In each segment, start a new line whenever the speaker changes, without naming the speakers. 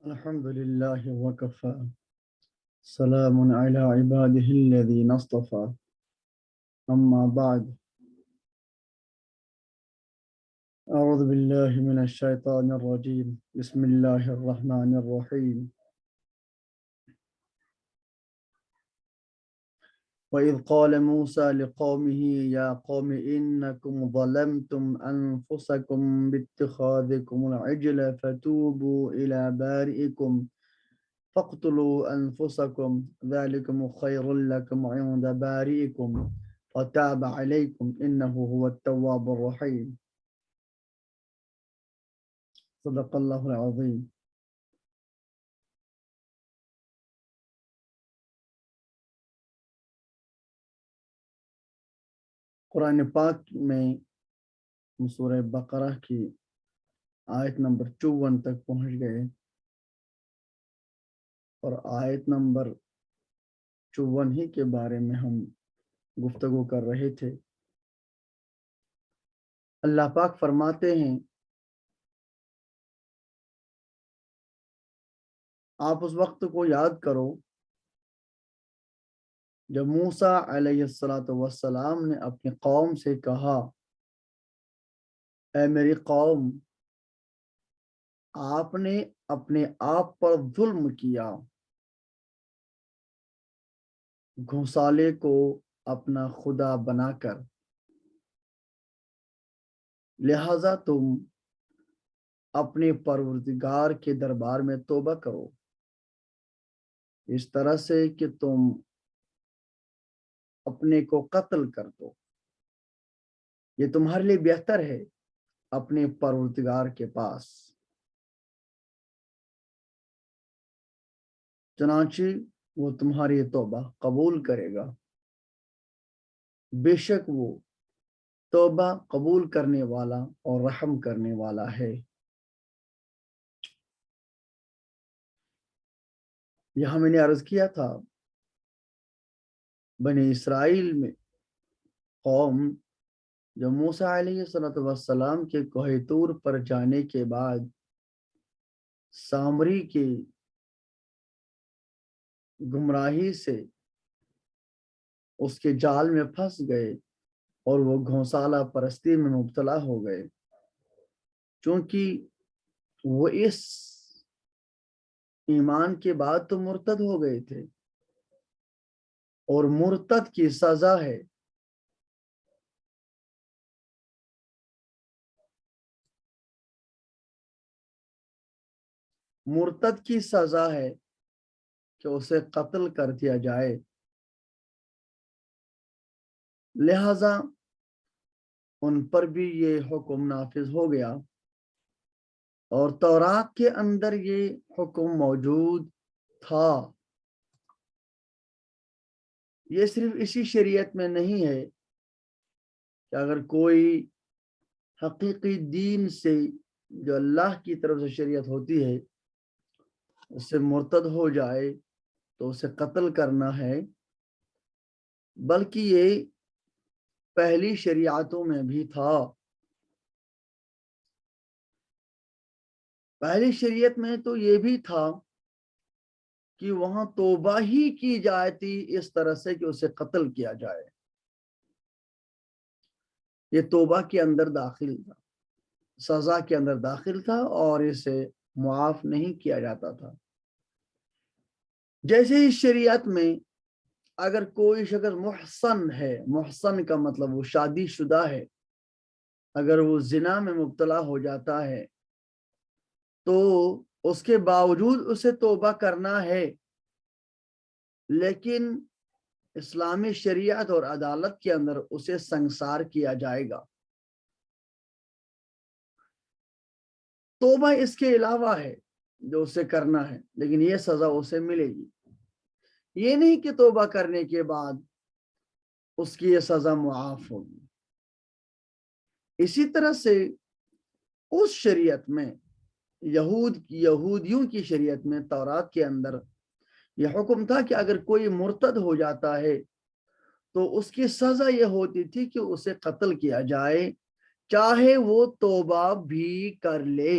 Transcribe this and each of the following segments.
الحمد لله وكفى سلام على عباده الذين اصطفى أما بعد أعوذ بالله من الشيطان الرجيم بسم الله الرحمن الرحيم وإذ قال موسى لقومه يا قوم إنكم ظلمتم أنفسكم باتخاذكم العجل فتوبوا إلى بارئكم فاقتلوا أنفسكم ذلكم خير لكم عند بارئكم فتاب عليكم إنه هو التواب الرحيم صدق اللہ العظیم۔ قرآن پاک میں سورہ بقرہ کی آیت نمبر 54 تک پہنچ گئے اور آیت نمبر 54 ہی کے بارے میں ہم گفتگو کر رہے تھے۔ اللہ پاک فرماتے ہیں آپ اس وقت کو یاد کرو جب موسیٰ علیہ السلام نے اپنی قوم سے کہا اے میری قوم آپ نے اپنے آپ پر ظلم کیا، گھوسالے کو اپنا خدا بنا کر، لہذا تم اپنے پروردگار کے دربار میں توبہ کرو اس طرح سے کہ تم اپنے کو قتل کر دو، یہ تمہارے لیے بہتر ہے اپنے پروردگار کے پاس۔ چنانچہ وہ تمہاری توبہ قبول کرے گا، بے شک وہ توبہ قبول کرنے والا اور رحم کرنے والا ہے۔ یہاں میں نے عرض کیا تھا بنی اسرائیل میں قوم جو موسیٰ علیہ السلام کے کوہ طور پر جانے کے بعد سامری کی گمراہی سے اس کے جال میں پھنس گئے اور وہ گھونسالہ پرستی میں مبتلا ہو گئے، چونکہ وہ اس ایمان کے بعد تو مرتد ہو گئے تھے اور مرتد کی سزا ہے کہ اسے قتل کر دیا جائے، لہذا ان پر بھی یہ حکم نافذ ہو گیا اور تورات کے اندر یہ حکم موجود تھا۔ یہ صرف اسی شریعت میں نہیں ہے کہ اگر کوئی حقیقی دین سے جو اللہ کی طرف سے شریعت ہوتی ہے اس سے مرتد ہو جائے تو اسے قتل کرنا ہے، بلکہ یہ پہلی شریعتوں میں بھی تھا۔ پہلی شریعت میں تو یہ بھی تھا کہ وہاں توبہ ہی کی جاتی اس طرح سے کہ اسے قتل کیا جائے، یہ توبہ کے اندر داخل تھا، سزا کے اندر داخل تھا اور اسے معاف نہیں کیا جاتا تھا۔ جیسے اس شریعت میں اگر کوئی شخص محصن ہے، محصن کا مطلب وہ شادی شدہ ہے، اگر وہ زنا میں مبتلا ہو جاتا ہے تو اس کے باوجود اسے توبہ کرنا ہے، لیکن اسلامی شریعت اور عدالت کے اندر اسے سنگسار کیا جائے گا۔ توبہ اس کے علاوہ ہے جو اسے کرنا ہے، لیکن یہ سزا اسے ملے گی، یہ نہیں کہ توبہ کرنے کے بعد اس کی یہ سزا معاف ہوگی۔ اسی طرح سے اس شریعت میں یہودیوں کی شریعت میں تورات کے اندر یہ حکم تھا کہ اگر کوئی مرتد ہو جاتا ہے تو اس کی سزا یہ ہوتی تھی کہ اسے قتل کیا جائے، چاہے وہ توبہ بھی کر لے۔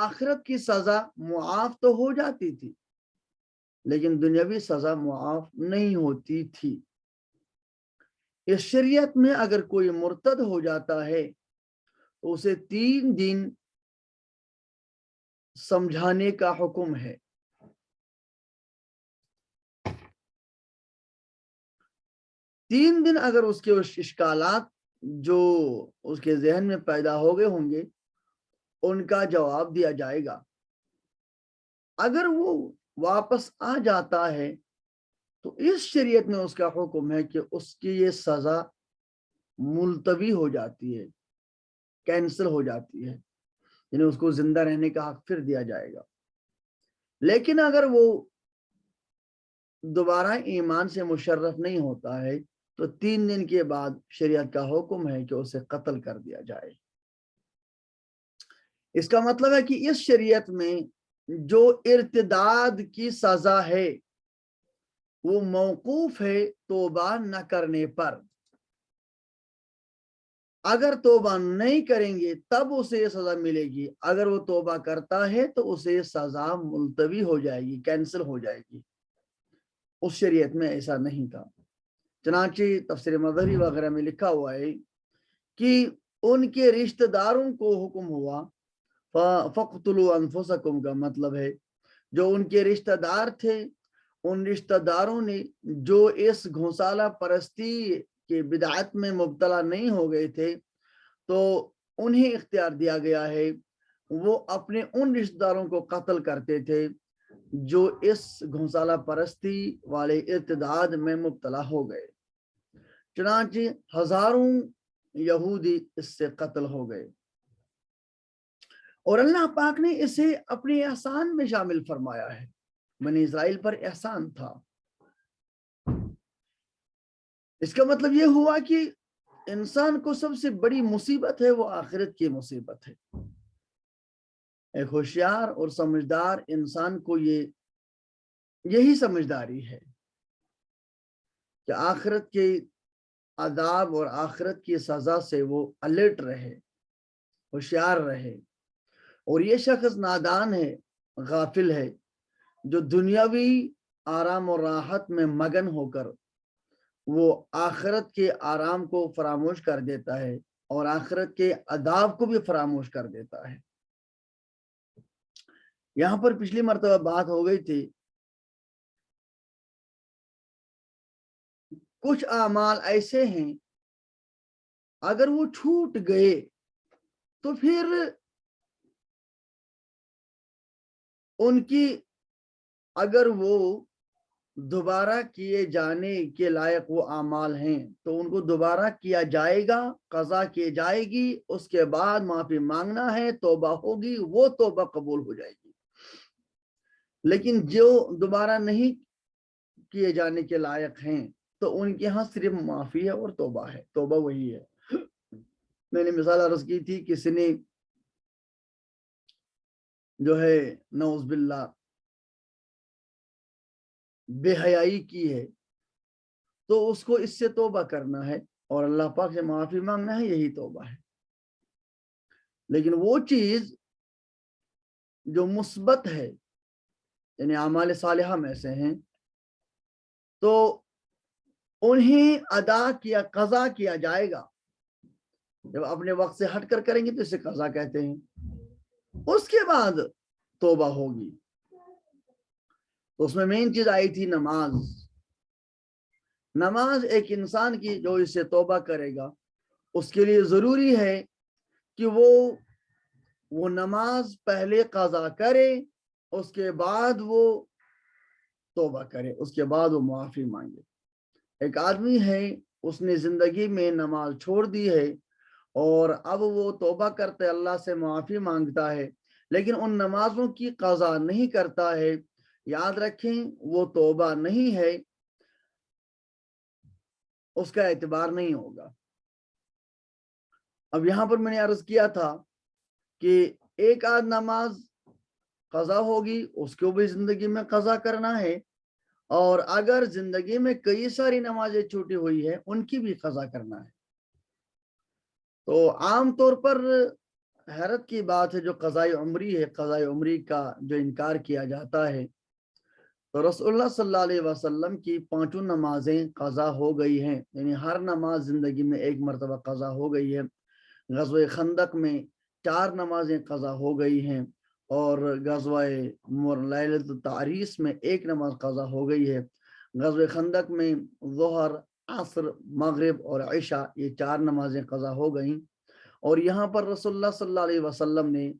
آخرت کی سزا معاف تو ہو جاتی تھی لیکن دنیاوی سزا معاف نہیں ہوتی تھی۔ اس شریعت میں اگر کوئی مرتد ہو جاتا ہے تو اسے 3 دن سمجھانے کا حکم ہے۔ 3 دن اگر اس کے اشکالات جو اس کے ذہن میں پیدا ہو گئے ہوں گے ان کا جواب دیا جائے گا۔ اگر وہ واپس آ جاتا ہے تو اس شریعت میں اس کا حکم ہے کہ اس کی یہ سزا ملتوی ہو جاتی ہے، کینسل ہو جاتی ہے، یعنی اس کو زندہ رہنے کا حق پھر دیا جائے گا۔ لیکن اگر وہ دوبارہ ایمان سے مشرف نہیں ہوتا ہے تو 3 دن کے بعد شریعت کا حکم ہے کہ اسے قتل کر دیا جائے۔ اس کا مطلب ہے کہ اس شریعت میں جو ارتداد کی سزا ہے وہ موقوف ہے توبہ نہ کرنے پر۔ اگر توبہ نہیں کریں گے تب اسے یہ سزا ملے گی، اگر وہ توبہ کرتا ہے تو اسے سزا ملتوی ہو جائے گی، کینسل ہو جائے گی۔ اس شریعت میں ایسا نہیں تھا۔ چنانچہ تفسیر مظہری وغیرہ میں لکھا ہوا ہے کہ ان کے رشتہ داروں کو حکم ہوا، فَقْتُلُوا أَنفُسَكُمْ کا مطلب ہے جو ان کے رشتہ دار تھے، ان رشتہ داروں نے جو اس گھوسالہ پرستی کے بدعت میں مبتلا نہیں ہو گئے تھے تو انہیں اختیار دیا گیا ہے وہ اپنے ان رشتہ داروں کو قتل کرتے تھے جو اس گھوسالہ پرستی والے ارتداد میں مبتلا ہو گئے۔ چنانچہ ہزاروں یہودی اس سے قتل ہو گئے اور اللہ پاک نے اسے اپنے احسان میں شامل فرمایا ہے۔ بنی اسرائیل پر احسان تھا۔ اس کا مطلب یہ ہوا کہ انسان کو سب سے بڑی مصیبت ہے وہ آخرت کی مصیبت ہے۔ ایک ہوشیار اور سمجھدار انسان کو یہی سمجھداری ہے کہ آخرت کے عذاب اور آخرت کی سزا سے وہ الرٹ رہے، ہوشیار رہے۔ اور یہ شخص نادان ہے، غافل ہے، جو دنیاوی آرام اور راحت میں مگن ہو کر وہ آخرت کے آرام کو فراموش کر دیتا ہے اور آخرت کے عذاب کو بھی فراموش کر دیتا ہے۔ یہاں پر پچھلی مرتبہ بات ہو گئی تھی، کچھ اعمال ایسے ہیں اگر وہ چھوٹ گئے تو پھر ان کی اگر وہ دوبارہ کیے جانے کے لائق وہ اعمال ہیں تو ان کو دوبارہ کیا جائے گا، قضا کی جائے گی، اس کے بعد معافی مانگنا ہے، توبہ ہوگی، وہ توبہ قبول ہو جائے گی۔ لیکن جو دوبارہ نہیں کیے جانے کے لائق ہیں تو ان کے ہاں صرف معافی ہے اور توبہ ہے، توبہ وہی ہے۔ میں نے مثال عرض کی تھی، کسی نے جو ہے نعوذ باللہ بے حیائی کی ہے تو اس کو اس سے توبہ کرنا ہے اور اللہ پاک سے معافی مانگنا ہے، یہی توبہ ہے۔ لیکن وہ چیز جو مثبت ہے یعنی اعمال صالحہ میں سے ہیں تو انہیں ادا کیا، قضا کیا جائے گا۔ جب اپنے وقت سے ہٹ کر کریں گے تو اسے قضا کہتے ہیں۔ اس کے بعد توبہ ہوگی۔ تو اس میں مین چیز آئی تھی نماز۔ نماز ایک انسان کی جو اسے توبہ کرے گا اس کے لیے ضروری ہے کہ وہ نماز پہلے قضا کرے، اس کے بعد وہ توبہ کرے، اس کے بعد وہ معافی مانگے۔ ایک آدمی ہے، اس نے زندگی میں نماز چھوڑ دی ہے اور اب وہ توبہ کرتے اللہ سے معافی مانگتا ہے لیکن ان نمازوں کی قضا نہیں کرتا ہے، یاد رکھیں وہ توبہ نہیں ہے، اس کا اعتبار نہیں ہوگا۔ اب یہاں پر میں نے عرض کیا تھا کہ ایک آدھ نماز قضا ہوگی، اس کو بھی زندگی میں قضا کرنا ہے، اور اگر زندگی میں کئی ساری نمازیں چھوٹی ہوئی ہیں ان کی بھی قضا کرنا ہے۔ تو عام طور پر حیرت کی بات ہے جو قضاء عمری ہے، قضاء عمری کا جو انکار کیا جاتا ہے، تو رسول اللہ صلی اللہ علیہ وسلم کی 5 نمازیں قضا ہو گئی ہیں، یعنی ہر نماز زندگی میں ایک مرتبہ قضا ہو گئی ہے۔ غزوہ خندق میں 4 نمازیں قضا ہو گئی ہیں، اور غزوہ لیلۃ التعریس میں 1 نماز قضا ہو گئی ہے۔ غزوہ خندق میں ظہر، عصر، مغرب اور عشاء، یہ 4 نمازیں قضا ہو گئیں، اور یہاں پر رسول اللہ صلی اللہ علیہ وسلم نے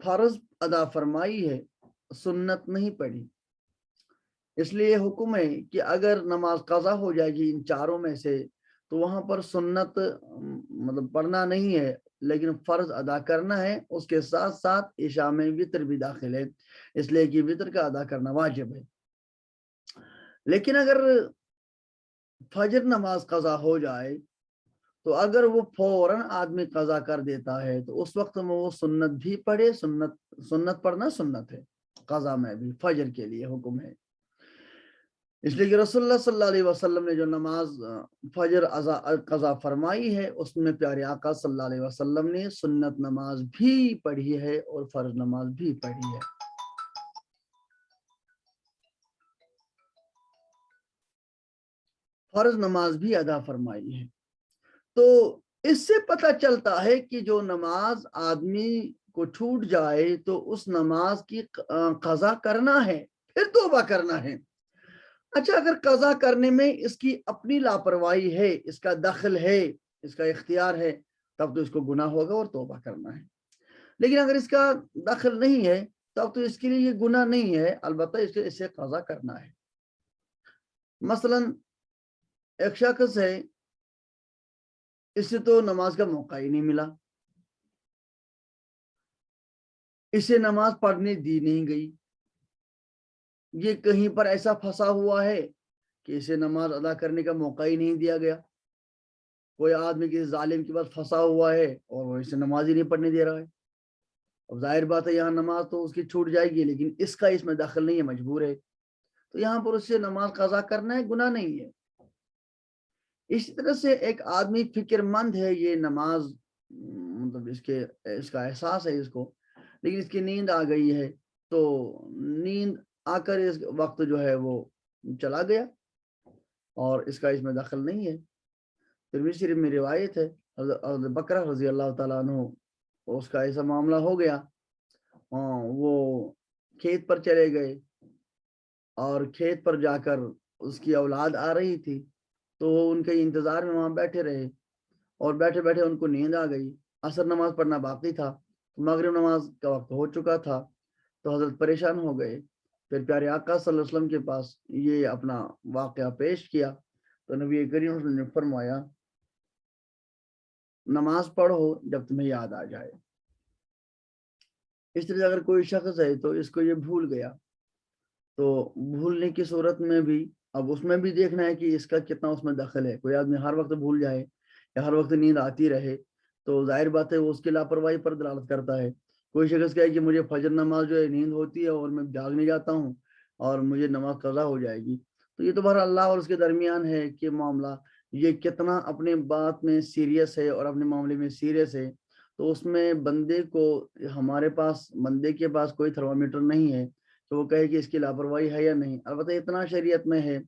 فرض ادا فرمائی ہے، سنت نہیں پڑھی۔ اس لیے حکم ہے کہ اگر نماز قضا ہو جائے گی ان 4 میں سے، تو وہاں پر سنت مطلب پڑھنا نہیں ہے، لیکن فرض ادا کرنا ہے۔ اس کے ساتھ ساتھ عشاء میں وتر بھی داخل ہے، اس لیے کہ وتر کا ادا کرنا واجب ہے۔ لیکن اگر فجر نماز قضا ہو جائے تو اگر وہ فوراً آدمی قضا کر دیتا ہے تو اس وقت میں وہ سنت بھی پڑھے، سنت پڑھنا سنت ہے، قضا میں بھی فجر کے لیے حکم ہے۔ اس لیے کہ رسول اللہ صلی اللہ علیہ وسلم نے جو نماز فجر قضا فرمائی ہے، اس میں پیارے آقا صلی اللہ علیہ وسلم نے سنت نماز بھی پڑھی ہے اور فرض نماز بھی پڑھی ہے۔ فرض نماز بھی ادا فرمائی ہے۔ تو اس سے پتہ چلتا ہے کہ جو نماز آدمی کو چھوٹ جائے تو اس نماز کی قضا کرنا ہے، پھر توبہ کرنا ہے۔ اچھا، اگر قضا کرنے میں اس کی اپنی لاپرواہی ہے، اس کا دخل ہے، اس کا اختیار ہے، تب تو اس کو گناہ ہوگا اور توبہ کرنا ہے۔ لیکن اگر اس کا دخل نہیں ہے تب تو اس کے لیے یہ گناہ نہیں ہے، البتہ اسے قضا کرنا ہے۔ مثلا ایک شخص ہے، اسے تو نماز کا موقع ہی نہیں ملا، اسے نماز پڑھنے دی نہیں گئی، یہ کہیں پر ایسا پھنسا ہوا ہے کہ اسے نماز ادا کرنے کا موقع ہی نہیں دیا گیا۔ کوئی آدمی کسی ظالم کے پاس پھنسا ہوا ہے اور وہ اسے نماز ہی نہیں پڑھنے دے رہا ہے، اب ظاہر بات ہے یہاں نماز تو اس کی چھوٹ جائے گی، لیکن اس کا اس میں دخل نہیں ہے، مجبور ہے، تو یہاں پر اس سے نماز قضا کرنا ہے، گناہ نہیں ہے۔ اسی طرح سے ایک آدمی فکر مند ہے، یہ نماز مطلب اس کا احساس ہے اس کو، لیکن اس کی نیند آ گئی ہے، تو نیند آ کر اس وقت جو ہے وہ چلا گیا اور اس کا اس میں دخل نہیں ہے۔ ترمذی شریف میں روایت ہے، حضرت بکرہ رضی اللہ تعالیٰ عنہ، اس کا ایسا معاملہ ہو گیا، وہ کھیت پر چلے گئے اور کھیت پر جا کر اس کی اولاد آ رہی تھی، تو وہ ان کے انتظار میں وہاں بیٹھے رہے، اور بیٹھے بیٹھے ان کو نیند آ گئی۔ عصر نماز پڑھنا باقی تھا، مغرب نماز کا وقت ہو چکا تھا، تو حضرت پریشان ہو گئے، پھر پیارے آقا صلی اللہ علیہ وسلم کے پاس یہ اپنا واقعہ پیش کیا، تو نبی کریم صلی اللہ علیہ وسلم نے فرمایا نماز پڑھو جب تمہیں یاد آ جائے۔ اس طرح اگر کوئی شخص ہے تو اس کو یہ بھول گیا، تو بھولنے کی صورت میں بھی اب اس میں بھی دیکھنا ہے کہ اس کا کتنا اس میں دخل ہے۔ کوئی آدمی ہر وقت بھول جائے یا ہر وقت نیند آتی رہے تو ظاہر بات ہے وہ اس کی لاپرواہی پر دلالت کرتا ہے۔ کوئی شخص کہے کہ مجھے فجر نماز جو ہے نیند ہوتی ہے اور میں جاگنے جاتا ہوں اور مجھے نماز قضا ہو جائے گی، تو یہ تو بہرحال اللہ اور اس کے درمیان ہے کہ معاملہ یہ کتنا اپنے بات میں سیریس ہے اور اپنے معاملے میں سیریس ہے، تو اس میں بندے کو ہمارے پاس بندے کے پاس کوئی تھرمامیٹر نہیں ہے تو وہ کہے کہ اس کی لاپرواہی ہے یا نہیں۔ البتہ اتنا شریعت میں ہے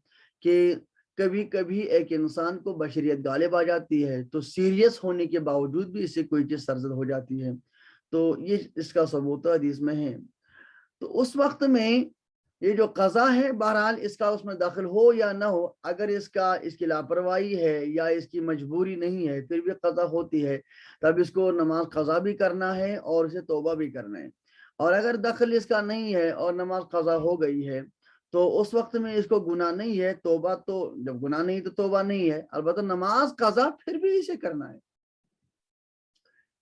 کہ کبھی کبھی ایک انسان کو بشریت غالب آ جاتی ہے تو سیریس ہونے کے باوجود بھی اسے کوئی چیز سرزد ہو جاتی ہے، تو یہ اس کا ثبوت حدیث میں ہے۔ تو اس وقت میں یہ جو قضا ہے بہرحال اس کا اس میں دخل ہو یا نہ ہو، اگر اس کی لاپرواہی ہے یا اس کی مجبوری نہیں ہے پھر بھی قضا ہوتی ہے، تب اس کو نماز قضا بھی کرنا ہے اور اسے توبہ بھی کرنا ہے۔ اور اگر دخل اس کا نہیں ہے اور نماز قضا ہو گئی ہے تو اس وقت میں اس کو گناہ نہیں ہے، توبہ تو جب گناہ نہیں تو توبہ نہیں ہے، البتہ نماز قضا پھر بھی اسے کرنا ہے۔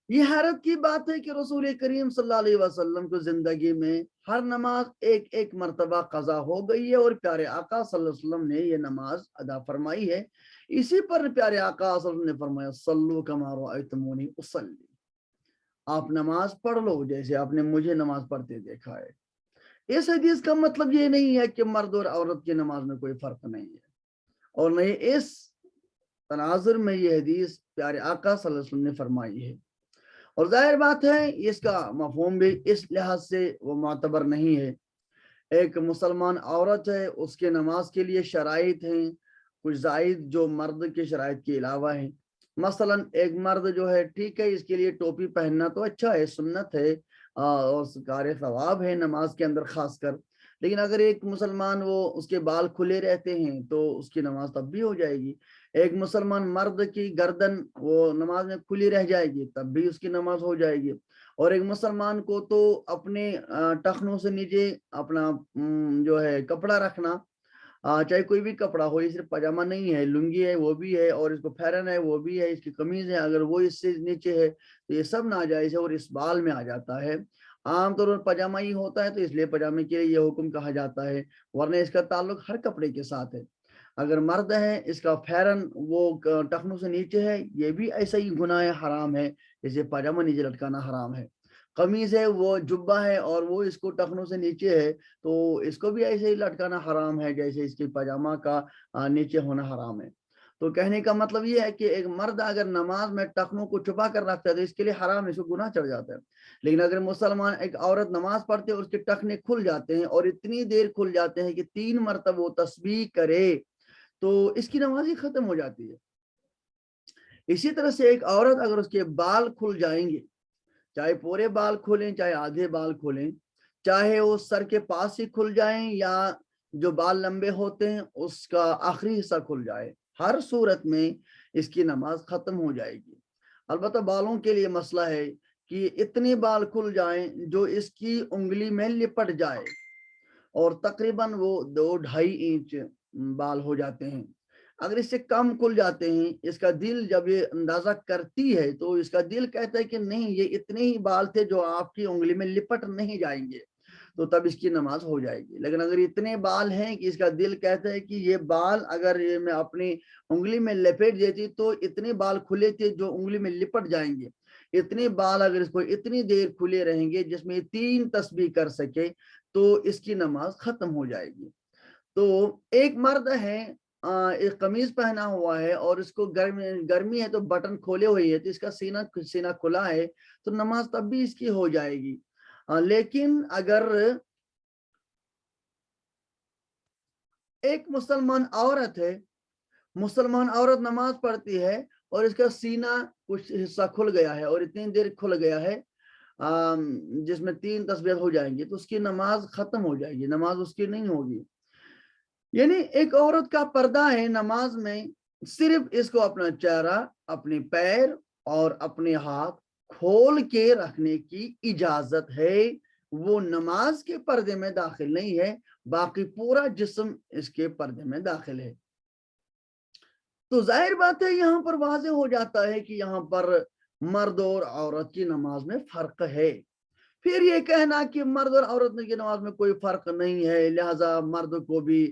یہ حیرت کی بات ہے کہ رسول کریم صلی اللہ علیہ وسلم کو زندگی میں ہر نماز ایک ایک مرتبہ قضا ہو گئی ہے، اور پیارے آقا صلی اللہ علیہ وسلم نے یہ نماز ادا فرمائی ہے۔ اسی پر پیارے آقا صلی اللہ علیہ وسلم نے فرمایا صلو کما رأیتمونی اصلی، آپ نماز پڑھ لو جیسے آپ نے مجھے نماز پڑھتے دیکھا ہے۔ اس حدیث کا مطلب یہ نہیں ہے کہ مرد اور عورت کی نماز میں کوئی فرق نہیں ہے، اور نہیں اس تناظر میں یہ حدیث پیارے آقا صلی اللہ علیہ وسلم نے فرمائی ہے۔ اور ظاہر بات ہے اس کا مفہوم بھی اس لحاظ سے وہ معتبر نہیں ہے۔ ایک مسلمان عورت ہے، اس کے نماز کے لیے شرائط ہیں کچھ زائد جو مرد کے شرائط کے علاوہ ہیں۔ مثلا ایک مرد جو ہے ٹھیک ہے، اس کے لیے ٹوپی پہننا تو اچھا ہے، سنت ہے اور کار ثواب ہے نماز کے اندر خاص کر، لیکن اگر ایک مسلمان وہ اس کے بال کھلے رہتے ہیں تو اس کی نماز تب بھی ہو جائے گی۔ ایک مسلمان مرد کی گردن وہ نماز میں کھلی رہ جائے گی تب بھی اس کی نماز ہو جائے گی۔ اور ایک مسلمان کو تو اپنے ٹخنوں سے نیچے اپنا جو ہے کپڑا رکھنا، چاہے کوئی بھی کپڑا ہو، یہ صرف پاجامہ نہیں ہے، لنگی ہے وہ بھی ہے، اور اس کو پھیرن ہے وہ بھی ہے، اس کی قمیض ہے اگر وہ اس سے نیچے ہے تو یہ سب ناجائز ہے اور اس بال میں آ جاتا ہے۔ عام طور پر پاجامہ ہی ہوتا ہے تو اس لیے پاجامے کے لیے یہ حکم کہا جاتا ہے، ورنہ اس کا تعلق ہر کپڑے کے ساتھ ہے۔ اگر مرد ہے اس کا پھیرن وہ ٹخنوں سے نیچے ہے، یہ بھی ایسا ہی گناہ حرام ہے جیسے پاجامہ نیچے لٹکانا حرام ہے۔ قمیض ہے وہ جبہ ہے اور وہ اس کو ٹخنوں سے نیچے ہے تو اس کو بھی ایسے ہی لٹکانا حرام ہے جیسے اس کے پاجامہ کا نیچے ہونا حرام ہے۔ تو کہنے کا مطلب یہ ہے کہ ایک مرد اگر نماز میں ٹخنوں کو چھپا کر رکھتا ہے تو اس کے لیے حرام ہے، اس کو گناہ چڑھ جاتا ہے۔ لیکن اگر مسلمان ایک عورت نماز پڑھتے ہے، اس کے ٹخنے کھل جاتے ہیں اور اتنی دیر کھل جاتے ہیں کہ 3 مرتبہ وہ تسبیح کرے تو اس کی نماز ہی ختم ہو جاتی ہے۔ اسی طرح سے ایک عورت اگر اس کے بال کھل جائیں گے، چاہے پورے بال کھولیں چاہے آدھے بال کھولیں، چاہے وہ سر کے پاس ہی کھل جائیں یا جو بال لمبے ہوتے ہیں اس کا آخری حصہ کھل جائے، ہر صورت میں اس کی نماز ختم ہو جائے گی۔ البتہ بالوں کے لیے مسئلہ ہے کہ اتنے بال کھل جائیں جو اس کی انگلی میں لپٹ جائے، اور تقریباً وہ 2-2.5 انچ بال ہو جاتے ہیں۔ اگر اس سے کم کھل جاتے ہیں، اس کا دل جب یہ اندازہ کرتی ہے تو اس کا دل کہتا ہے کہ نہیں یہ اتنے ہی بال تھے جو آپ کی انگلی میں لپٹ نہیں جائیں گے، تو تب اس کی نماز ہو جائے گی۔ لیکن اگر اتنے بال ہیں کہ اس کا دل کہتا ہے کہ یہ بال اگر یہ میں اپنی انگلی میں لپیٹ دیتی تو اتنے بال کھلے تھے جو انگلی میں لپٹ جائیں گے، اتنے بال اگر اس کو اتنی دیر کھلے رہیں گے جس میں 3 تسبیح کر سکے تو اس کی نماز ختم ہو جائے گی۔ تو ایک مرد ہے ایک قمیض پہنا ہوا ہے اور اس کو گرمی ہے تو بٹن کھولے ہوئے ہے تو اس کا سینہ کھلا ہے تو نماز تب بھی اس کی ہو جائے گی۔ لیکن اگر ایک مسلمان عورت ہے، مسلمان عورت نماز پڑھتی ہے اور اس کا سینہ کچھ حصہ کھل گیا ہے اور اتنی دیر کھل گیا ہے جس میں 3 تسبیحات ہو جائیں گی تو اس کی نماز ختم ہو جائے گی، نماز اس کی نہیں ہوگی۔ یعنی ایک عورت کا پردہ ہے نماز میں، صرف اس کو اپنا چہرہ، اپنے پیر اور اپنے ہاتھ کھول کے رکھنے کی اجازت ہے، وہ نماز کے پردے میں داخل نہیں ہے، باقی پورا جسم اس کے پردے میں داخل ہے۔ تو ظاہر بات ہے یہاں پر واضح ہو جاتا ہے کہ یہاں پر مرد اور عورت کی نماز میں فرق ہے۔ پھر یہ کہنا کہ مرد اور عورت کی نماز میں کوئی فرق نہیں ہے لہٰذا مرد کو بھی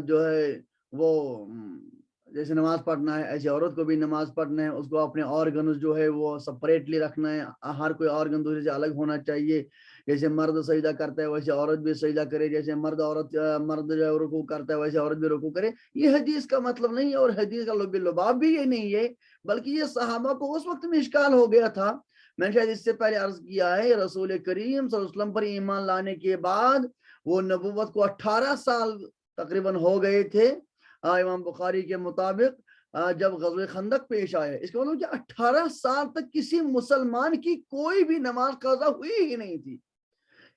جو ہے وہ جیسے نماز پڑھنا ہے ایسے عورت کو بھی نماز پڑھنا ہے، اس کو اپنے آرگنز جو ہے وہ سپریٹلی رکھنا ہے، ہر کوئی آرگن دوسرے سے الگ ہونا چاہیے، جیسے مرد سجدہ کرتا ہے ویسے عورت بھی سجدہ کرے، جیسے مرد جو ہے رکوع کرتا ہے ویسے عورت بھی رکوع کرے۔ یہ حدیث کا مطلب نہیں ہے اور حدیث کا لب لباب بھی یہ نہیں ہے، بلکہ یہ صحابہ کو اس وقت میں اشکال ہو گیا تھا۔ میں نے شاید اس سے پہلے عرض کیا ہے رسول کریم صلی اللہ علیہ وسلم پر ایمان لانے کے بعد وہ نبوت کو 18 سال تقریباً ہو گئے تھے امام بخاری کے مطابق جب غزوہ خندق پیش آیا، اس کا مطلب کہ 18 سال تک کسی مسلمان کی کوئی بھی نماز قضا ہوئی ہی نہیں تھی،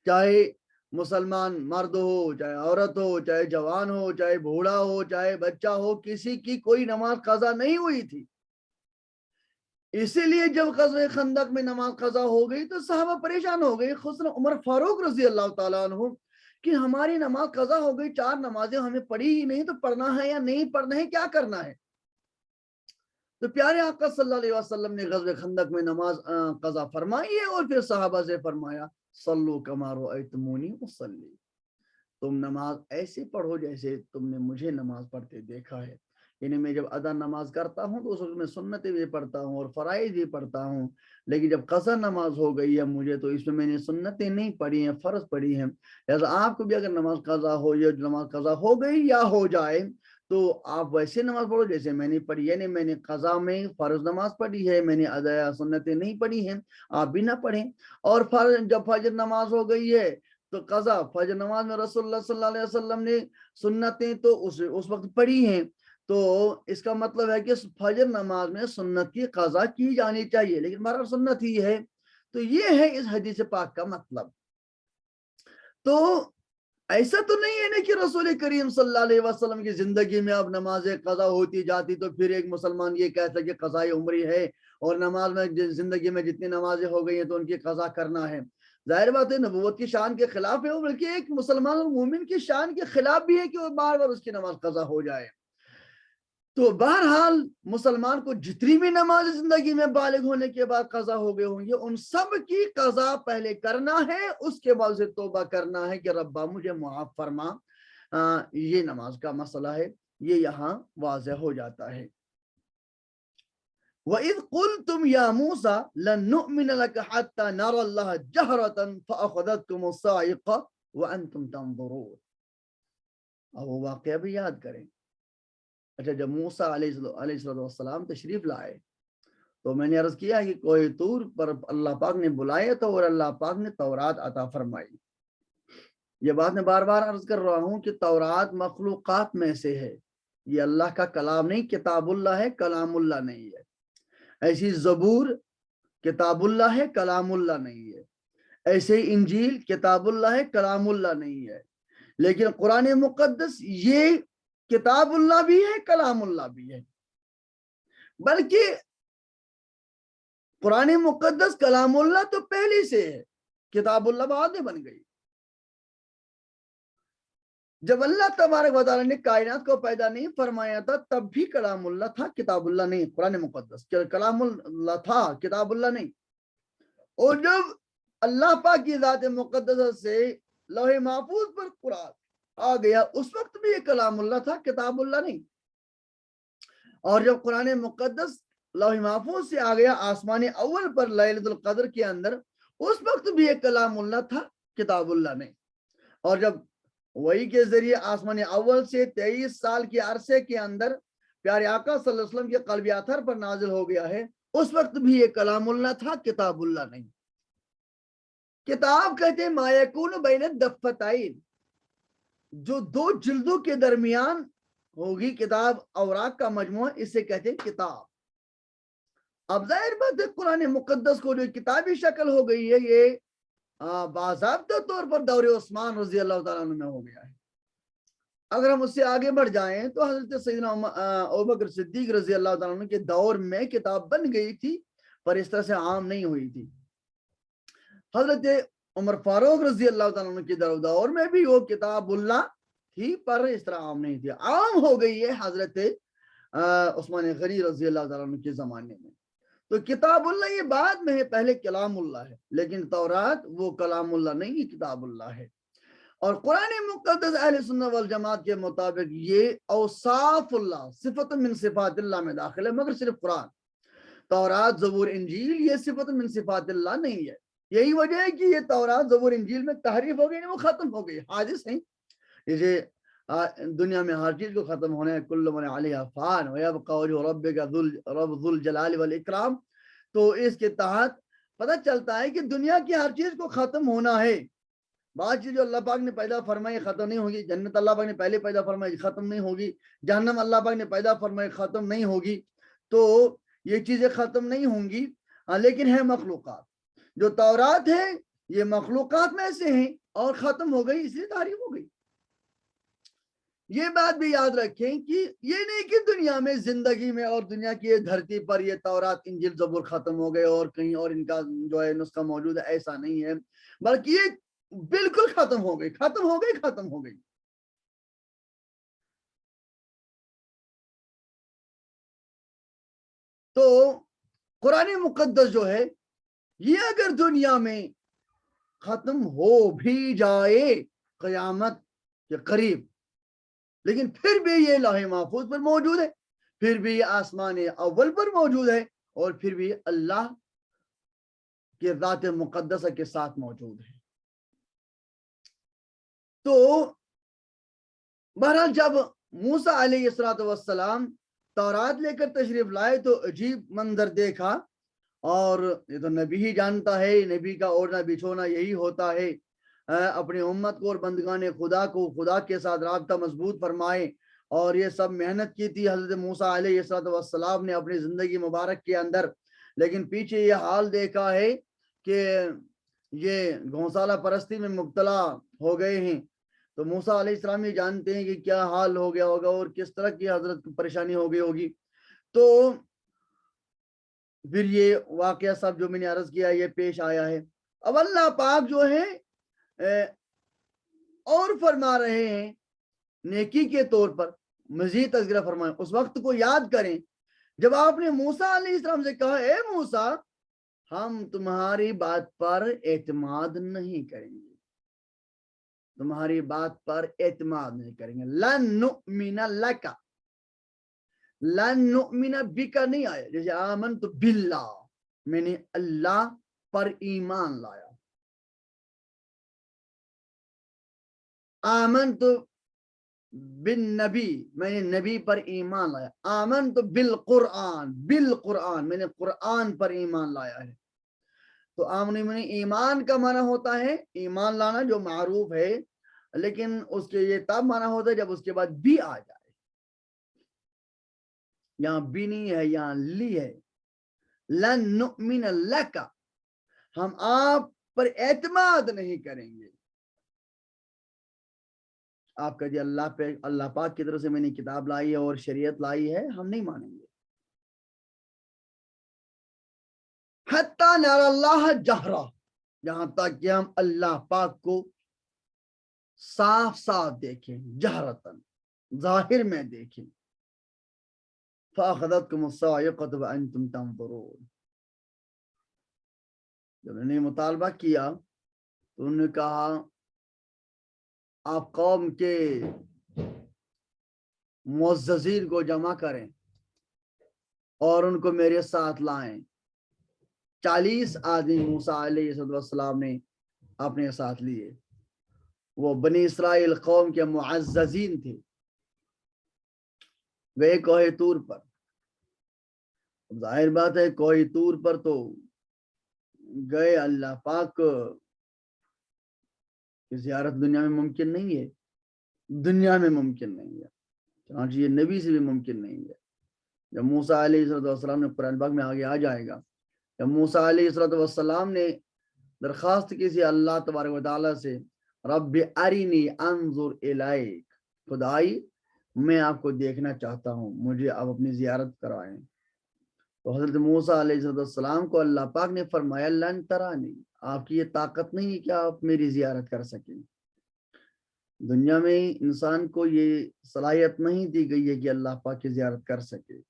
چاہے مسلمان مرد ہو چاہے عورت ہو چاہے جوان ہو چاہے بوڑھا ہو چاہے بچہ ہو، کسی کی کوئی نماز قضا نہیں ہوئی تھی۔ اسی لیے جب غزوہ خندق میں نماز قضا ہو گئی تو صحابہ پریشان ہو گئے، خصوصاً عمر فاروق رضی اللہ تعالیٰ عنہ کہ ہماری نماز قضا ہو گئی، 4 نمازیں ہمیں پڑھی ہی نہیں، تو پڑھنا ہے یا نہیں پڑھنا ہے، کیا کرنا ہے؟ تو پیارے آقا صلی اللہ علیہ وسلم نے غزوہ خندق میں نماز قضا فرمائی ہے اور پھر صحابہ سے فرمایا صلو کما رأیتمونی اصلی، تم نماز ایسے پڑھو جیسے تم نے مجھے نماز پڑھتے دیکھا ہے۔ یعنی میں جب ادا نماز کرتا ہوں تو اس وقت میں سنتیں بھی پڑھتا ہوں اور فرائض بھی پڑھتا ہوں، لیکن جب قضا نماز ہو گئی ہے مجھے تو اس میں نے سنتیں نہیں پڑھی ہیں، فرض پڑھی ہیں۔ لہٰذا آپ کو بھی اگر نماز قضا ہو یا نماز قضا ہو گئی یا ہو جائے تو آپ ویسے نماز پڑھو جیسے میں نے پڑھی، یعنی میں نے قضا میں فرض نماز پڑھی ہے، میں نے ادایا سنتیں نہیں پڑھی ہیں، آپ بھی نہ پڑھیں۔ اور جب فجر نماز ہو گئی ہے تو قضا، فجر نماز میں رسول اللہ صلی اللہ علیہ وسلم نے سنتیں تو اس وقت پڑھی ہیں، تو اس کا مطلب ہے کہ فجر نماز میں سنت کی قضا کی جانی چاہیے، لیکن ہمارا سنت ہی ہے۔ تو یہ ہے اس حدیث پاک کا مطلب۔ تو ایسا تو نہیں ہے نا کہ رسول کریم صلی اللہ علیہ وسلم کی زندگی میں اب نماز قضا ہوتی جاتی تو پھر ایک مسلمان یہ کہتا کہ قضاء عمری ہے اور نماز میں زندگی میں جتنی نمازیں ہو گئی ہیں تو ان کی قضا کرنا ہے۔ ظاہر بات ہے نبوت کی شان کے خلاف ہے، بلکہ ایک مسلمان اور مومن کی شان کے خلاف بھی ہے کہ وہ بار بار اس کی نماز قضا ہو جائے۔ تو بہرحال مسلمان کو جتنی بھی نماز زندگی میں بالغ ہونے کے بعد قضا ہو گئے ہوں گے، ان سب کی قضا پہلے کرنا ہے، اس کے بعد سے توبہ کرنا ہے کہ ربا مجھے معاف فرما۔ یہ نماز کا مسئلہ ہے، یہ یہاں واضح ہو جاتا ہے۔ وَإِذْ قُلْتُمْ يَا مُوسَى لَن نُؤْمِنَ لَكَ حَتَّى نَرَى اللَّهَ جَهْرَةً فَأَخَذَتْكُمُ الصَّاعِقَةُ وَأَنْتُمْ تَنظُرُونَ۔ اب وہ واقعہ بھی یاد کریں۔ اچھا، جب موسیٰ علیہ السلام تشریف لائے تو میں نے عرض کیا کہ کوہ طور پر اللہ پاک نے بلایا تھا اور اللہ پاک نے تورات عطا فرمائی۔ یہ بات میں بار بار عرض کر رہا ہوں کہ تورات مخلوقات میں سے ہے، یہ اللہ کا کلام نہیں، کتاب اللہ ہے، کلام اللہ نہیں ہے۔ ایسی زبور کتاب اللہ ہے، کلام اللہ نہیں ہے۔ ایسے انجیل کتاب اللہ ہے، کلام اللہ نہیں ہے۔ لیکن قرآن مقدس یہ کتاب اللہ بھی ہے، کلام اللہ بھی ہے، بلکہ قرآن مقدس کلام اللہ تو پہلے سے ہے، کتاب اللہ بعد میں بن گئی۔ جب اللہ تبارک و تعالیٰ نے کائنات کو پیدا نہیں فرمایا تھا تب بھی کلام اللہ تھا، کتاب اللہ نہیں۔ قرآن مقدس کلام اللہ تھا، کتاب اللہ نہیں۔ اور جب اللہ پاک کی ذات مقدس سے لوح محفوظ پر قرآن آ گیا اس وقت بھی یہ کلام اللہ تھا، کتاب اللہ نہیں۔ اور جب قرآن مقدس لوح محفوظ سے آ گیا آسمان اول پر لیلۃ القدر کے اندر، اس وقت بھی یہ کلام اللہ تھا، کتاب اللہ نہیں۔ اور جب وحی کے ذریعے آسمان اول سے 23 سال کے عرصے کے اندر پیارے آقا صلی اللہ علیہ وسلم کے قلب اطہر پر نازل ہو گیا ہے، اس وقت بھی یہ کلام اللہ تھا، کتاب اللہ نہیں۔ کتاب کہتے ہیں ما یکون بین الدفتین، جو دو جلدوں کے درمیان ہوگی کتاب، اوراق کا مجموعہ، اسے کہتے ہیں کتاب۔ اب ظاہر بات ہے قرآن مقدس کو جو کتابی شکل ہو گئی ہے یہ باضابطہ طور پر دور عثمان رضی اللہ تعالیٰ عنہ میں ہو گیا ہے۔ اگر ہم اس سے آگے بڑھ جائیں تو حضرت سیدنا ابوبکر صدیق رضی اللہ تعالیٰ عنہ کے دور میں کتاب بن گئی تھی، پر اس طرح سے عام نہیں ہوئی تھی۔ حضرت عمر فاروق رضی اللہ تعالیٰ عنہ کے دور میں بھی وہ کتاب اللہ تھی، پر اس طرح عام نہیں تھی، عام ہو گئی ہے حضرت عثمان غنی رضی اللہ تعالیٰ عنہ کے زمانے میں۔ تو کتاب اللہ یہ بعد میں ہے، پہلے کلام اللہ ہے، لیکن تورات وہ کلام اللہ نہیں، یہ کتاب اللہ ہے۔ اور قرآن مقدس اہل سنت والجماعت کے مطابق یہ اوصاف اللہ، صفت من صفات اللہ میں داخل ہے، مگر صرف قرآن، تورات، زبور، انجیل یہ صفت من صفات اللہ نہیں ہے۔ یہی وجہ ہے کہ یہ تورات، زبور، انجیل میں تحریف ہو گئی نہیں، وہ ختم ہو گئی، حادث ہیں۔ جیسے دنیا میں ہر چیز کو ختم ہونا ہے، کل من علیہا فان ویبقی وجہ ربک ذو الجلال والاکرام، تو اس کے تحت پتہ چلتا ہے کہ دنیا کی ہر چیز کو ختم ہونا ہے۔ بعض چیز جو اللہ پاک نے پیدا فرمائی ختم نہیں ہوگی، جنت اللہ پاک نے پہلے پیدا فرمائی ختم نہیں ہوگی، جہنم اللہ پاک نے پیدا فرمائی ختم نہیں ہوگی، تو یہ چیزیں ختم نہیں ہوں گی، لیکن ہے مخلوقات۔ جو تورات ہے یہ مخلوقات میں سے ہیں اور ختم ہو گئی، اس لیے تحریف ہو گئی۔ یہ بات بھی یاد رکھیں کہ یہ نہیں کہ دنیا میں زندگی میں اور دنیا کی دھرتی پر یہ تورات، انجیل، زبور ختم ہو گئے اور کہیں اور ان کا جو ہے نسخہ موجود ہے، ایسا نہیں ہے، بلکہ یہ بالکل ختم ہو گئی، ختم ہو گئی، ختم ہو گئی۔ تو قرآن مقدس جو ہے یہ اگر دنیا میں ختم ہو بھی جائے قیامت کے قریب، لیکن پھر بھی یہ لوح محفوظ پر موجود ہے، پھر بھی یہ آسمان اول پر موجود ہے، اور پھر بھی اللہ کے ذات مقدسہ کے ساتھ موجود ہے۔ تو بہرحال جب موسیٰ علیہ السلام تورات لے کر تشریف لائے تو عجیب منظر دیکھا، اور یہ تو نبی ہی جانتا ہے، نبی کا اوڑھنا بچھونا یہی ہوتا ہے، اپنی امت کو اور بندگان خدا کو خدا کے ساتھ رابطہ مضبوط فرمائے، اور یہ سب محنت کی تھی حضرت موسیٰ علیہ السلام نے اپنی زندگی مبارک کے اندر، لیکن پیچھے یہ حال دیکھا ہے کہ یہ گھونسالہ پرستی میں مبتلا ہو گئے ہیں۔ تو موسیٰ علیہ السلام یہ جانتے ہیں کہ کیا حال ہو گیا ہوگا اور کس طرح کی حضرت کو پریشانی ہو گئی ہوگی۔ تو پھر یہ واقعہ سب جو میں نے عرض کیا یہ پیش آیا ہے۔ اب اللہ پاک جو ہے اور فرما رہے ہیں نیکی کے طور پر، مزید تذکرہ فرمائیں، اس وقت کو یاد کریں جب آپ نے موسیٰ علیہ السلام سے کہا اے موسیٰ ہم تمہاری بات پر اعتماد نہیں کریں گے، تمہاری بات پر اعتماد نہیں کریں گے۔ لن نؤمن لک، لن نؤمن بک نہیں آیا، جیسے آمنت باللہ میں نے اللہ پر ایمان لایا، آمنت بالنبی میں نے نبی پر ایمان لایا، آمنت بالقرآن، بالقرآن میں نے قرآن پر ایمان لایا ہے۔ تو آمن میں ایمان کا معنی ہوتا ہے ایمان لانا جو معروف ہے، لیکن اس کے یہ تب معنی ہوتا ہے جب اس کے بعد بھی آ جائے، یہاں بھی نہیں ہے یہاں لی ہے۔ لن نؤمن لک، ہم آپ پر اعتماد نہیں کریں گے، آپ کا جی اللہ پہ، اللہ پاک کی طرف سے میں نے کتاب لائی ہے اور شریعت لائی ہے، ہم نہیں مانیں گے۔ حتی نر اللہ جہرا، جہاں تک کہ ہم اللہ پاک کو صاف صاف دیکھیں، جہرتن ظاہر میں دیکھیں۔ فَأَخَذَتْكُمُ الصَّاعِقَةُ وَأَنْتُمْ تَنظُرُونَ، جب انہوں نے مطالبہ کیا تو انہوں نے کہا آپ قوم کے معززین کو جمع کریں اور ان کو میرے ساتھ لائیں۔ 40 آدمی موسیٰ علیہ السلام نے اپنے ساتھ لیے، وہ بنی اسرائیل قوم کے معززین تھے، گئے کوہ طور پر۔ ظاہر بات ہے کوہ طور پر تو گئے، اللہ پاک کی زیارت دنیا میں ممکن نہیں ہے، دنیا میں ممکن نہیں ہے، چنانچہ یہ نبی سے بھی ممکن نہیں ہے۔ جب موسیٰ علیہ السلام نے قرآن پاک میں آگے آ جائے گا، جب موسیٰ علیہ السلام نے درخواست کی تھی اللہ تبارک و تعالیٰ سے رب ارینی انظر الیک، خدائی میں آپ کو دیکھنا چاہتا ہوں، مجھے آپ اپنی زیارت کرائیں۔ تو حضرت موسیٰ علیہ السلام کو اللہ پاک نے فرمایا لن ترانی، آپ کی یہ طاقت نہیں ہے کہ آپ میری زیارت کر سکیں۔ دنیا میں انسان کو یہ صلاحیت نہیں دی گئی ہے کہ اللہ پاک کی زیارت کر سکے،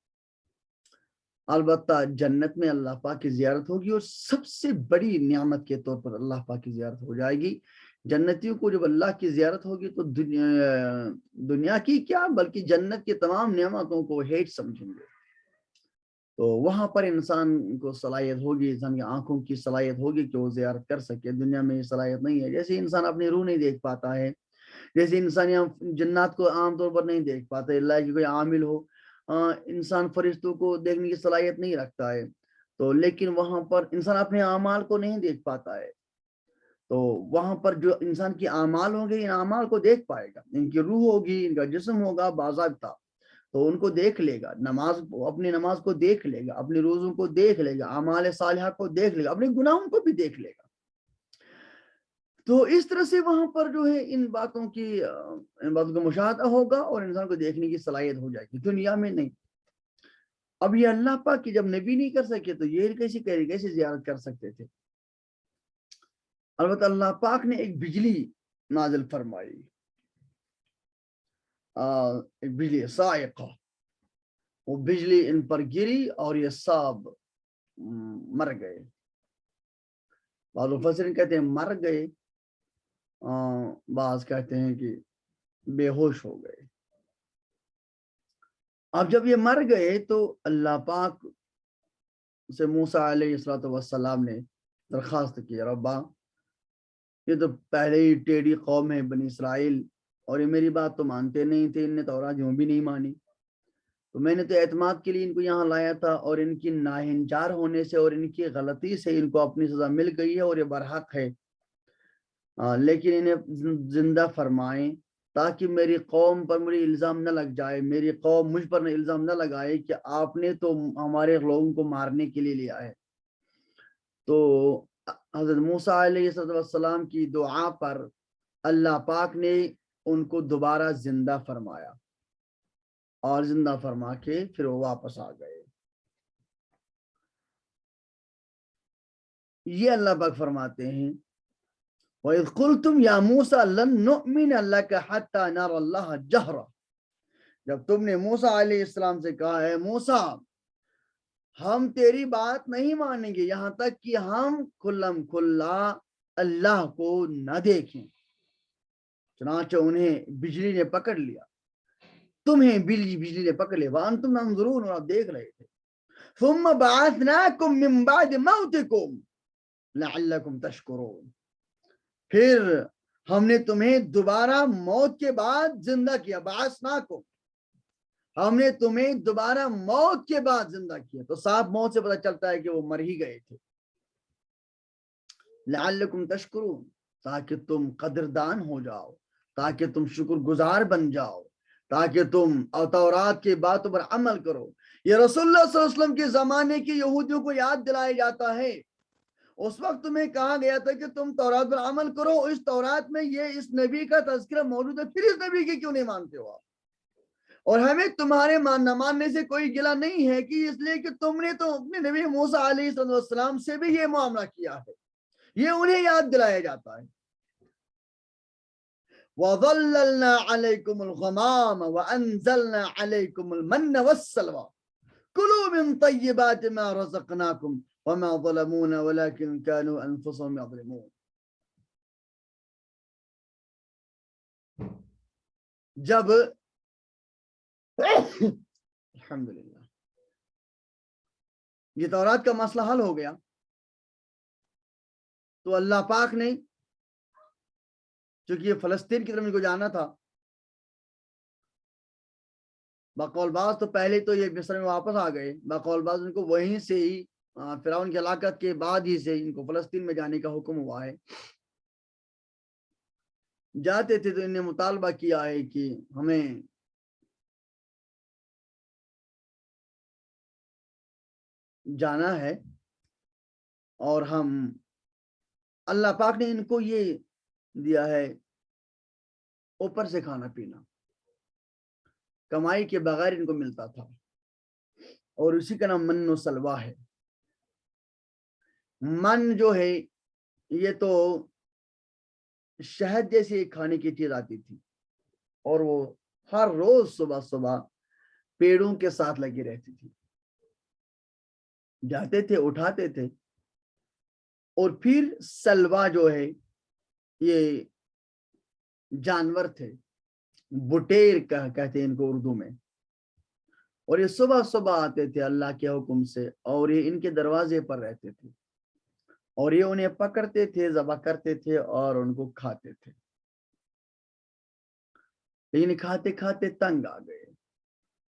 البتہ جنت میں اللہ پاک کی زیارت ہوگی، اور سب سے بڑی نعمت کے طور پر اللہ پاک کی زیارت ہو جائے گی۔ جنتیوں کو جب اللہ کی زیارت ہوگی تو دنیا کی کیا بلکہ جنت کے تمام نعمتوں کو ہیٹ سمجھیں گے۔ تو وہاں پر انسان کو صلاحیت ہوگی، انسان کی آنکھوں کی صلاحیت ہوگی کہ وہ زیارت کر سکے، دنیا میں یہ صلاحیت نہیں ہے۔ جیسے انسان اپنی روح نہیں دیکھ پاتا ہے، جیسے انسان یہاں جنات کو عام طور پر نہیں دیکھ پاتا، اللہ کی کوئی عامل ہو، انسان فرشتوں کو دیکھنے کی صلاحیت نہیں رکھتا ہے، تو لیکن وہاں پر انسان اپنے اعمال کو نہیں دیکھ پاتا ہے، تو وہاں پر جو انسان کی اعمال ہوں گے ان اعمال کو دیکھ پائے گا، ان کی روح ہوگی، ان کا جسم ہوگا باضابطہ، تو ان کو دیکھ لے گا، نماز اپنی نماز کو دیکھ لے گا، اپنی روزوں کو دیکھ لے گا، اعمال صالحہ کو دیکھ لے گا، اپنے گناہوں کو بھی دیکھ لے گا۔ تو اس طرح سے وہاں پر جو ہے ان باتوں کا مشاہدہ ہوگا اور انسان کو دیکھنے کی صلاحیت ہو جائے گی، دنیا میں نہیں۔ اب یہ اللہ پاک کی جب نبی نہیں کر سکے تو یہ کیسے زیارت کر سکتے تھے؟ البتہ اللہ پاک نے ایک بجلی نازل فرمائی، ایک بجلی صاعقہ، وہ بجلی ان پر گری اور یہ سب مر گئے۔ بعض مفسرین کہتے ہیں مر گئے، بعض کہتے ہیں کہ بے ہوش ہو گئے۔ اب جب یہ مر گئے تو اللہ پاک سے موسیٰ علیہ السلام نے درخواست کی، ربا یہ تو پہلے ہی ٹیڑھی قوم ہے بنی اسرائیل، اور یہ میری بات تو مانتے نہیں تھے، ان نے تورات یوں بھی نہیں مانی، تو میں نے تو اعتماد کے لیے ان کو یہاں لایا تھا، اور ان کی ناہنجار ہونے سے اور ان کی غلطی سے ان کو اپنی سزا مل گئی ہے اور یہ برحق ہے، لیکن انہیں زندہ فرمائیں تاکہ میری قوم پر مجھے الزام نہ لگ جائے، میری قوم مجھ پر الزام نہ لگائے کہ آپ نے تو ہمارے لوگوں کو مارنے کے لیے لیا ہے۔ تو حضرت موسیٰ علیہ السلام کی دعا پر اللہ پاک نے ان کو دوبارہ زندہ فرمایا، اور زندہ فرما کے پھر وہ واپس آ گئے۔ یہ اللہ پاک فرماتے ہیں وَإِذْ قُلْتُمْ يَا مُوسَى لَن نُؤْمِنَ لَكَ حَتَّى نَرَى اللَّهَ جَهْرًا، جب تم نے موسیٰ علیہ السلام سے کہا ہے موسیٰ ہم تیری بات نہیں مانیں گے یہاں تک کہ ہم کھلم کھلا اللہ کو نہ دیکھیں، چنانچہ انہیں بجلی نے پکڑ لیا، تمہیں بجلی نے پکڑ لیا، وَأَنْتُمْ تَنْظُرُونَ، اور آپ دیکھ رہے تھے، ثُمَّ بَعَثْنَاكُمْ مِنْ بَعْدِ مَوْتِكُمْ لَعَلَّكُمْ تَشْكُرُونَ، پھر ہم نے تمہیں دوبارہ موت کے بعد زندہ کیا، بَعَثْنَاكُمْ، ہم نے تمہیں دوبارہ موت کے بعد زندہ کیا، تو صاحب موت سے پتہ چلتا ہے کہ وہ مر ہی گئے تھے، لَعَلَّكُمْ تَشْكُرُونَ، تاکہ تم قدردان ہو جاؤ، تاکہ تم شکر گزار بن جاؤ، تاکہ تم تورات کی باتوں پر عمل کرو۔ یہ رسول اللہ صلی اللہ علیہ وسلم کے زمانے کے یہودیوں کو یاد دلایا جاتا ہے، اس وقت تمہیں کہا گیا تھا کہ تم تورات پر عمل کرو، اس تورات میں یہ اس نبی کا تذکرہ موجود ہے، پھر اس نبی کی کیوں نہیں مانتے ہو آپ؟ اور ہمیں تمہارے نہ ماننے سے کوئی گلہ نہیں ہے، کہ اس لیے کہ تم نے تو اپنے نبی موسیٰ علیہ السلام سے بھی یہ معاملہ کیا ہے، یہ انہیں یاد دلایا جاتا ہے۔ وَظَلَّلْنَا عَلَيْكُمُ الْغَمَامَ وَأَنزَلْنَا عَلَيْكُمُ الْمَنَّ وَالسَّلْوَىٰ كُلُوا مِن طَيِّبَاتِ مَا رَزَقْنَاكُمْ وَمَا ظَلَمُونَا وَلَكِنْ كَانُوا أَنفُسَهُمْ يَظْلِمُونَ۔ جب الحمدللہ یہ تورات کا مسئلہ حل ہو گیا، تو اللہ پاک نے چونکہ یہ فلسطین کی طرف ان کو جانا تھا، بقول بعض تو پہلے تو یہ مصر میں واپس آ گئے، بقول بعض ان کو وہیں سے ہی فرعون کی ہلاکت کے بعد ہی سے ان کو فلسطین میں جانے کا حکم ہوا ہے۔ جاتے تھے تو انہیں مطالبہ کیا ہے کہ ہمیں جانا ہے، اور ہم اللہ پاک نے ان کو یہ دیا ہے اوپر سے کھانا پینا، کمائی کے بغیر ان کو ملتا تھا، اور اسی کا نام من و سلوا ہے۔ من جو ہے یہ تو شہد جیسی کھانے کی چیز آتی تھی، اور وہ ہر روز صبح صبح پیڑوں کے ساتھ لگی رہتی تھی، جاتے تھے اٹھاتے تھے، اور پھر سلوا جو ہے یہ جانور تھے، بٹیر کہتے ہیں ان کو اردو میں، اور یہ صبح صبح آتے تھے اللہ کے حکم سے، اور یہ ان کے دروازے پر رہتے تھے، اور یہ انہیں پکڑتے تھے، ذبح کرتے تھے اور ان کو کھاتے تھے، لیکن کھاتے کھاتے تنگ آ گئے،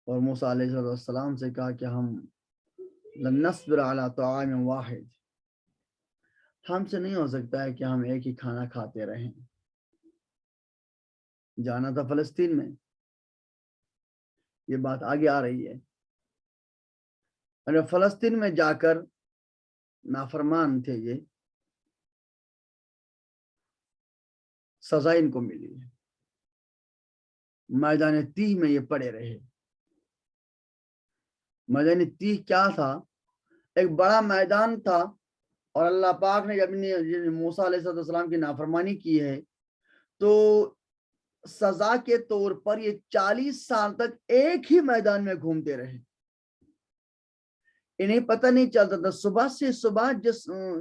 اور موسیٰ علیہ السلام سے کہا کہ ہم لن نصبر علی طعام واحد، ہم سے نہیں ہو سکتا ہے کہ ہم ایک ہی کھانا کھاتے رہیں۔ جانا تھا فلسطین میں، یہ بات آگے آ رہی ہے، اور فلسطین میں جا کر نافرمان تھے، یہ سزا ان کو ملی ہے، میدان تیہ میں یہ پڑے رہے۔ میدان تیہ کیا تھا؟ ایک بڑا میدان تھا، اور اللہ پاک نے جب موسیٰ علیہ السلام کی نافرمانی کی ہے تو سزا کے طور پر یہ 40 سال تک ایک ہی میدان میں گھومتے رہے، انہیں پتہ نہیں چلتا تھا، صبح سے صبح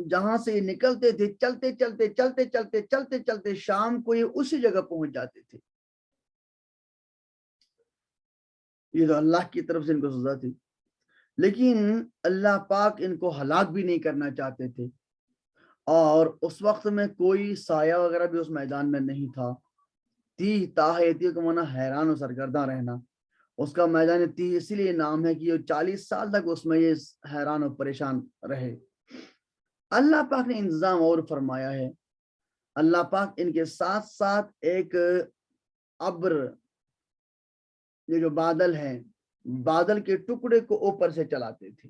جہاں سے یہ نکلتے تھے، چلتے چلتے چلتے چلتے چلتے چلتے شام کو یہ اسی جگہ پہنچ جاتے تھے۔ یہ تو اللہ کی طرف سے ان کو سزا تھی، لیکن اللہ پاک ان کو ہلاک بھی نہیں کرنا چاہتے تھے، اور اس وقت میں کوئی سایہ وغیرہ بھی اس میدان میں نہیں تھا، تیہ تاہیتی کو مانا حیران و سرگرداں رہنا. اس کا میدان تیہ اسی لیے نام ہے کہ یہ 40 سال تک اس میں یہ حیران و پریشان رہے. اللہ پاک نے انتظام اور فرمایا ہے. اللہ پاک ان کے ساتھ ساتھ ایک ابر، یہ جو بادل ہیں، بادل کے ٹکڑے کو اوپر سے چلاتے تھے.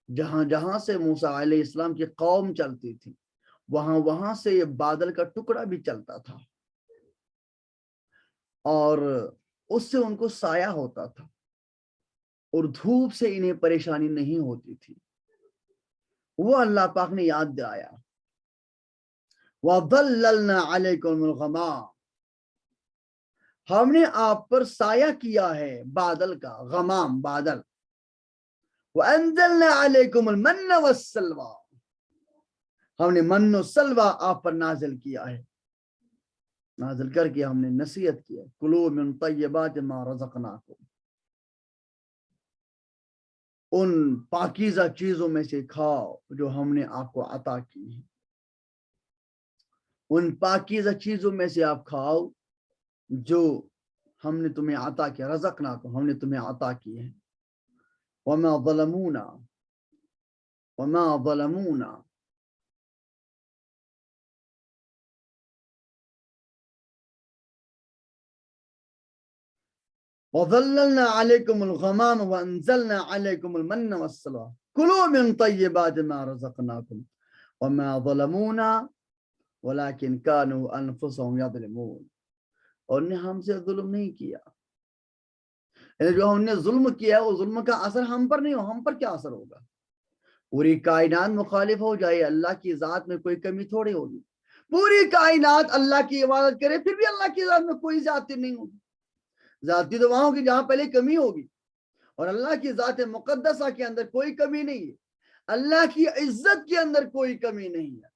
جہاں جہاں سے موسیٰ علیہ السلام کی قوم چلتی تھی وہاں سے یہ بادل کا ٹکڑا بھی چلتا تھا، اور اس سے ان کو سایہ ہوتا تھا اور دھوپ سے انہیں پریشانی نہیں ہوتی تھی. وہ اللہ پاک نے یاد دلایا. وَظَلَّلْنَا عَلَيْكُمُ الْغَمَامَ، ہم نے آپ پر سایہ کیا ہے بادل کا، غمام بادل. وَأَنزَلْنَا عَلَيْكُمُ الْمَنَّ وَالسَّلْوَىٰ، ہم نے من و سلوہ آپ پر نازل کیا ہے. نازل کر کے ہم نے نصیحت کیا، کلوا من طیبات ما رزقناکم، ان پاکیزہ چیزوں میں سے کھاؤ جو ہم نے آپ کو عطا کی ہیں. ان پاکیزہ چیزوں میں سے آپ کھاؤ جو ہم نے تمہیں عطا کیا، رزقناکم، ہم نے تمہیں عطا کی ہیں. وما ظلمونا وظللنا عليكم الغمام وانزلنا عليكم المن والسلوى كلوا من طيبات ما رزقناكم وما ظلمونا ولكن كانوا انفسهم يظلمون. اور نے ہم سے ظلم نہیں کیا، جو ہم نے ظلم کیا وہ ظلم کا اثر ہم پر نہیں ہو، ہم پر کیا اثر ہوگا؟ پوری کائنات مخالف ہو جائے، اللہ کی ذات میں کوئی کمی تھوڑی ہوگی. پوری کائنات اللہ کی عبادت کرے پھر بھی اللہ کی ذات میں کوئی ذاتی نہیں ہوگی. ذاتی تو وہاں ہوگی جہاں پہلے کمی ہوگی، اور اللہ کی ذات مقدسہ کے اندر کوئی کمی نہیں ہے. اللہ کی عزت کے اندر کوئی کمی نہیں ہے.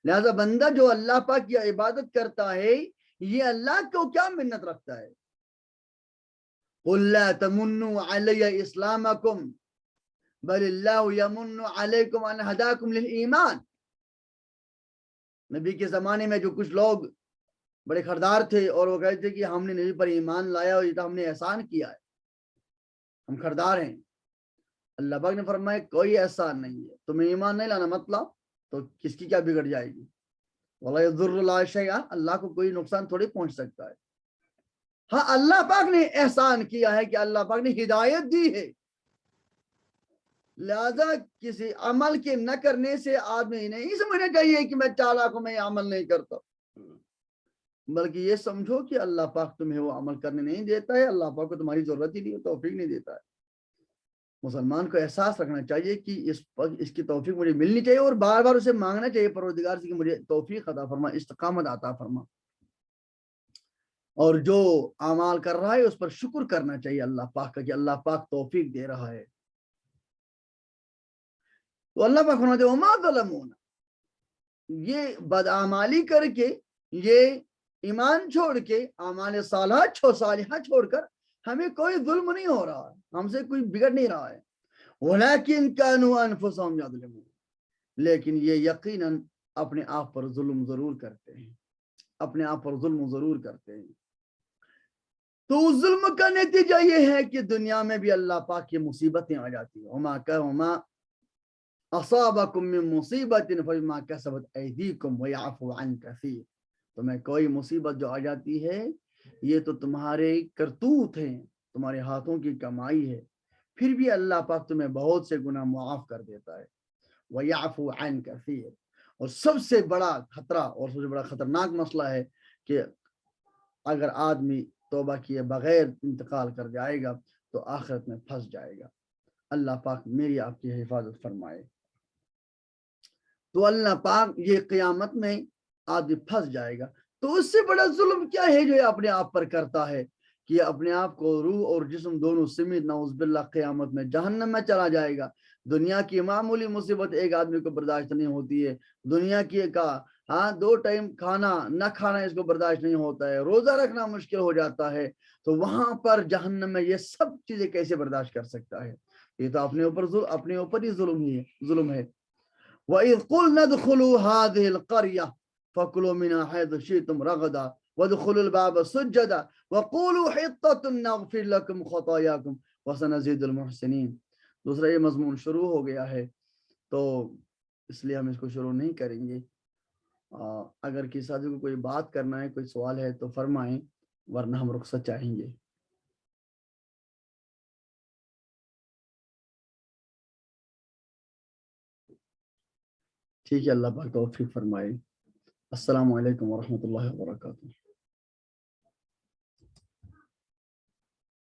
لہذا بندہ جو اللہ پاک کی عبادت کرتا ہے یہ اللہ کو کیا منت رکھتا ہے؟ قُلْ لَا تَمُنُّوا عَلَيَّ إِسْلَامَكُمْ بَلِ اللَّهُ يَمُنُّ عَلَيْكُمْ أَنْ هَدَاكُمْ لِلْإِيمَانِ. نبی کے زمانے میں جو کچھ لوگ بڑے خردار تھے اور وہ کہتے تھے کہ ہم نے نبی پر ایمان لایا اور یہ تو ہم نے احسان کیا ہے، ہم خردار ہیں. اللہ پاک نے فرمایا کوئی احسان نہیں ہے، تمہیں ایمان نہیں لانا مت لاؤ تو کس کی کیا بگڑ جائے گی. وَلَا يَضُرُّ اللَّهَ شَيْئًا، اللہ کو کوئی نقصان تھوڑی پہنچ سکتا ہے. ہاں اللہ پاک نے احسان کیا ہے کہ اللہ پاک نے ہدایت دی ہے. لہذا کسی عمل کے نہ کرنے سے آدمی نہیں سمجھنا چاہیے کہ میں چالاک ہوں، میں یہ عمل نہیں کرتا، بلکہ یہ سمجھو کہ اللہ پاک تمہیں وہ عمل کرنے نہیں دیتا ہے، اللہ پاک کو تمہاری ضرورت ہی نہیں، توفیق نہیں دیتا ہے. مسلمان کو احساس رکھنا چاہیے کہ اس کی توفیق مجھے ملنی چاہیے اور بار بار اسے مانگنا چاہیے پروردگار سے کہ مجھے توفیق عطا فرما، استقامت عطا فرما. اور جو اعمال کر رہا ہے اس پر شکر کرنا چاہیے اللہ پاک کا کہ اللہ پاک توفیق دے رہا ہے. تو اللہ پاک فرماتے ہیں وما ظلمونا، یہ بدعمالی کر کے، یہ ایمان چھوڑ کے، اعمال صالحہ چھوڑ کر ہمیں کوئی ظلم نہیں ہو رہا ہے، ہم سے کوئی بگڑ نہیں رہا ہے. ولیکن کانوا انفسہم یظلمون، لیکن یہ یقیناً اپنے آپ پر ظلم ضرور کرتے ہیں، اپنے آپ پر ظلم ضرور کرتے ہیں. تو ظلم کا نتیجہ یہ ہے کہ دنیا میں بھی اللہ پاک کی مصیبتیں آ جاتی ہیں. وما اصابکم من مصیبت فبما کسبت ایدیکم ویعفو عن کثیر. تمہیں کوئی مصیبت جو آ جاتی ہے یہ تو تمہارے کرتوت ہیں، تمہارے ہاتھوں کی کمائی ہے، پھر بھی اللہ پاک تمہیں بہت سے گناہ معاف کر دیتا ہے. ویعفو عن کثیر. اور سب سے بڑا خطرہ اور سب سے بڑا خطرناک مسئلہ ہے کہ اگر آدمی توبہ کیے بغیر انتقال کر جائے گا تو آخرت میں پھنس جائے گا. اللہ پاک میری آپ کی حفاظت فرمائے. تو اللہ پاک یہ قیامت میں آدمی پھنس جائے گا. تو اس سے بڑا ظلم کیا ہے جو یہ اپنے آپ پر کرتا ہے کہ اپنے آپ کو روح اور جسم دونوں سمیت نعوذ باللہ قیامت میں جہنم میں چلا جائے گا. دنیا کی معمولی مصیبت ایک آدمی کو برداشت نہیں ہوتی ہے، دنیا کی ہاں 2 ٹائم کھانا نہ کھانا اس کو برداشت نہیں ہوتا ہے، روزہ رکھنا مشکل ہو جاتا ہے، تو وہاں پر جہنم میں یہ سب چیزیں کیسے برداشت کر سکتا ہے؟ یہ تو اپنے اوپر ہی ظلم ہے. وَإِذْ قُلْنَا ادْخُلُوا هَٰذِهِ الْقَرْيَةَ فَكُلُوا مِنْهَا حَيْثُ شِئْتُمْ رَغَدًا وادخلوا الباب سجدا وقولوا حطة نغفر لكم خطاياكم وسنزيد المحسنین۔ دوسرا یہ مضمون شروع ہو گیا ہے تو اس لیے ہم اس کو شروع نہیں کریں گے۔ اگر کسی ساتھی کو کوئی بات کرنا ہے، کوئی سوال ہے تو فرمائیں، ورنہ ہم رخصت چاہیں گے۔ ٹھیک ہے، اللہ پاک توفیق فرمائے۔ السلام علیکم ورحمۃ اللہ وبرکاتہ۔